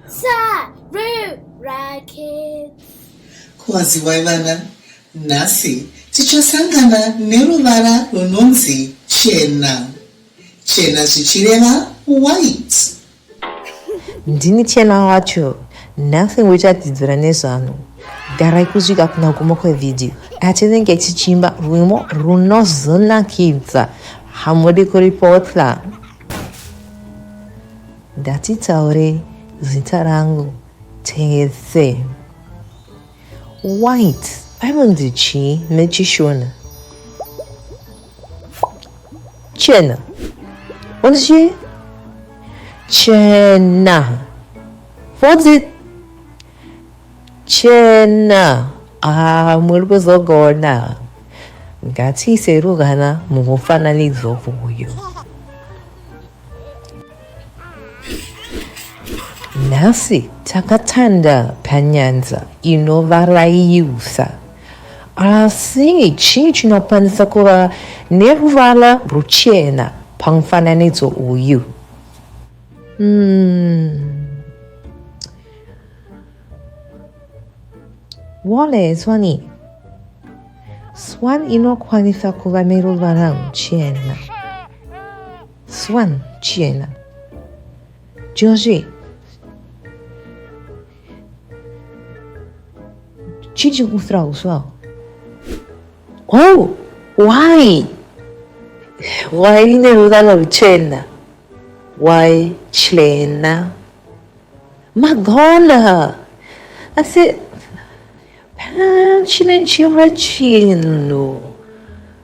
Sarura Kids. Kwaziwaivana nhasi tichasangana neruvara runonzi chena. Chena zvichireva white. Ndini chena wacho. Nothing wichatidzira nezvano. Garai kusvika kunaguma kwevidhio. Atinenge tichimba rwimo runozonakidza. Hamudi kuripotla. Ndatitaure zita rangu tese. White. Ainonzi chi nechishona. Chena. What is she? Chena. What's it? Chena. Muri kuzogona. Ngatiserukana mukufananidzo uyu. Nhasi takatanda panyanza inovarayiusa. Asi chii chinokwanisa kuva neruvara ruchena pamufananidzo uyu. Wale swani. Swan inokwanisa kuva neruvara ruchena. Swan chena. Joji. Chichi kusra uswa. Oh, why? Why neruvara ruchena? Why chena? Magona. I said, chino.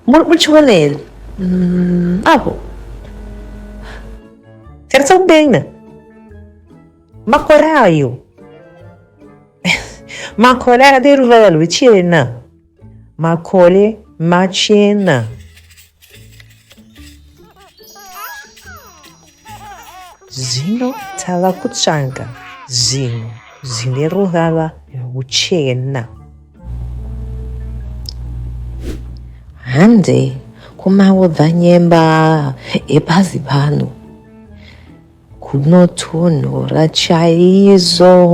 Which one? Apo. Terza bene. Ma coraio. Ma coraio di ruvara vicina. Ma cole macena. Zino talakutsanga. Zino. Zine ruvara vicina. Hande kumaudza nyemba epazi pano kunotonhora chaizvo.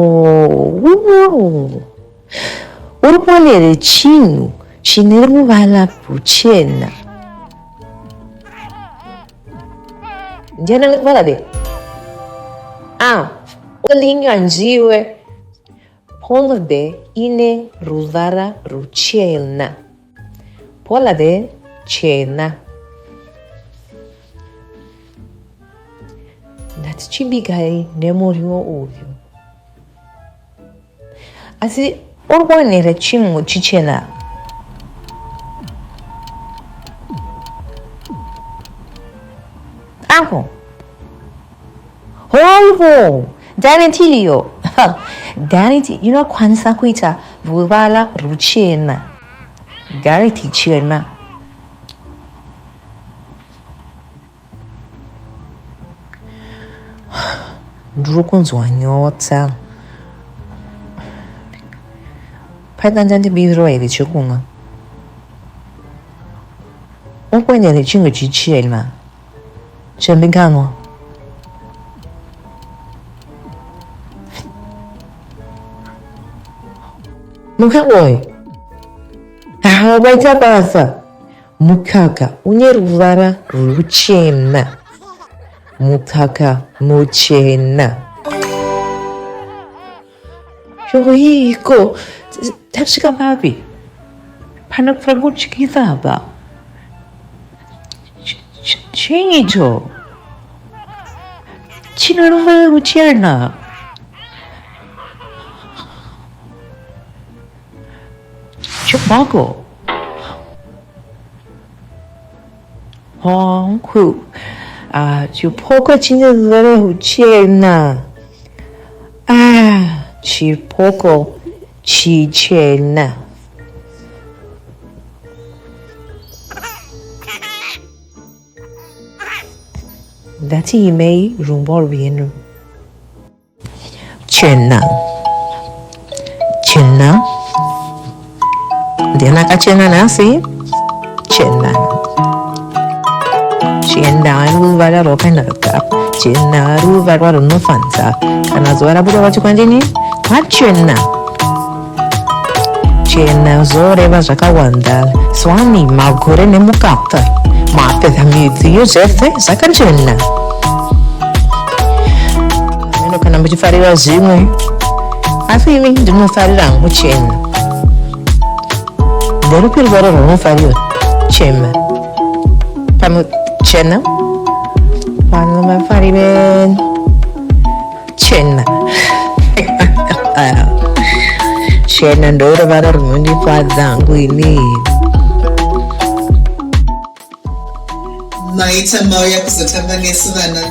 Uri kuonere chinhu chine ruvara ruchena. Ndiana ruvara de ulinganjiwe polde ine ruvara ruchena. Pola de chena. Ndatichibigai nemuriwo uyu. Asi urikuonera chinhu chichena. Aho. Hoivo. Danitiliyo. Daniti inokwanisa kuita ruvara ruchena. Gariti chena. Ndrukunzwa nyota. Paita ndibiro eri chokunga. Ukwenele chinhu chichena. Chembikanwa. Mukakoi. Waita basa. Mukaka une ruvara ruchena. Mukaka muchena. Shoiko. Tasika babi. Panak fraguchikizaba. Chinito. Chino ruvara ruchena. Chupaco. Honku. Chupaco chine ruvara ruchena. Chupaco chichena. Dati imei rumbo vienu. Chena. Chena. Dia nak chena nasi. Chena. chena ruvara rwakanaka, chena ruvara runofadza. Kana zuva rabuda vati kwandini pachena. Chena zoreva zvakawanda, swani magore nemukaka, mapedhamidzi zvese zvakachena. Ameno kana muchifarira zvimwe, asi imi ndinofarira hangu chena. Nderupi ruvara rwunofarira? Chena. Chena? Vanhu vafarire chena. Chena ndo ruvara runondifadza hangu ini. Maita mauya kuzotamba nesu vana.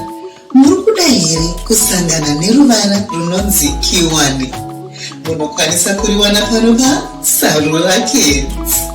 Muri kuda here kusangana neruvara runonzi kiwani? Munokwanisa kuriwana pano paSarura Kids.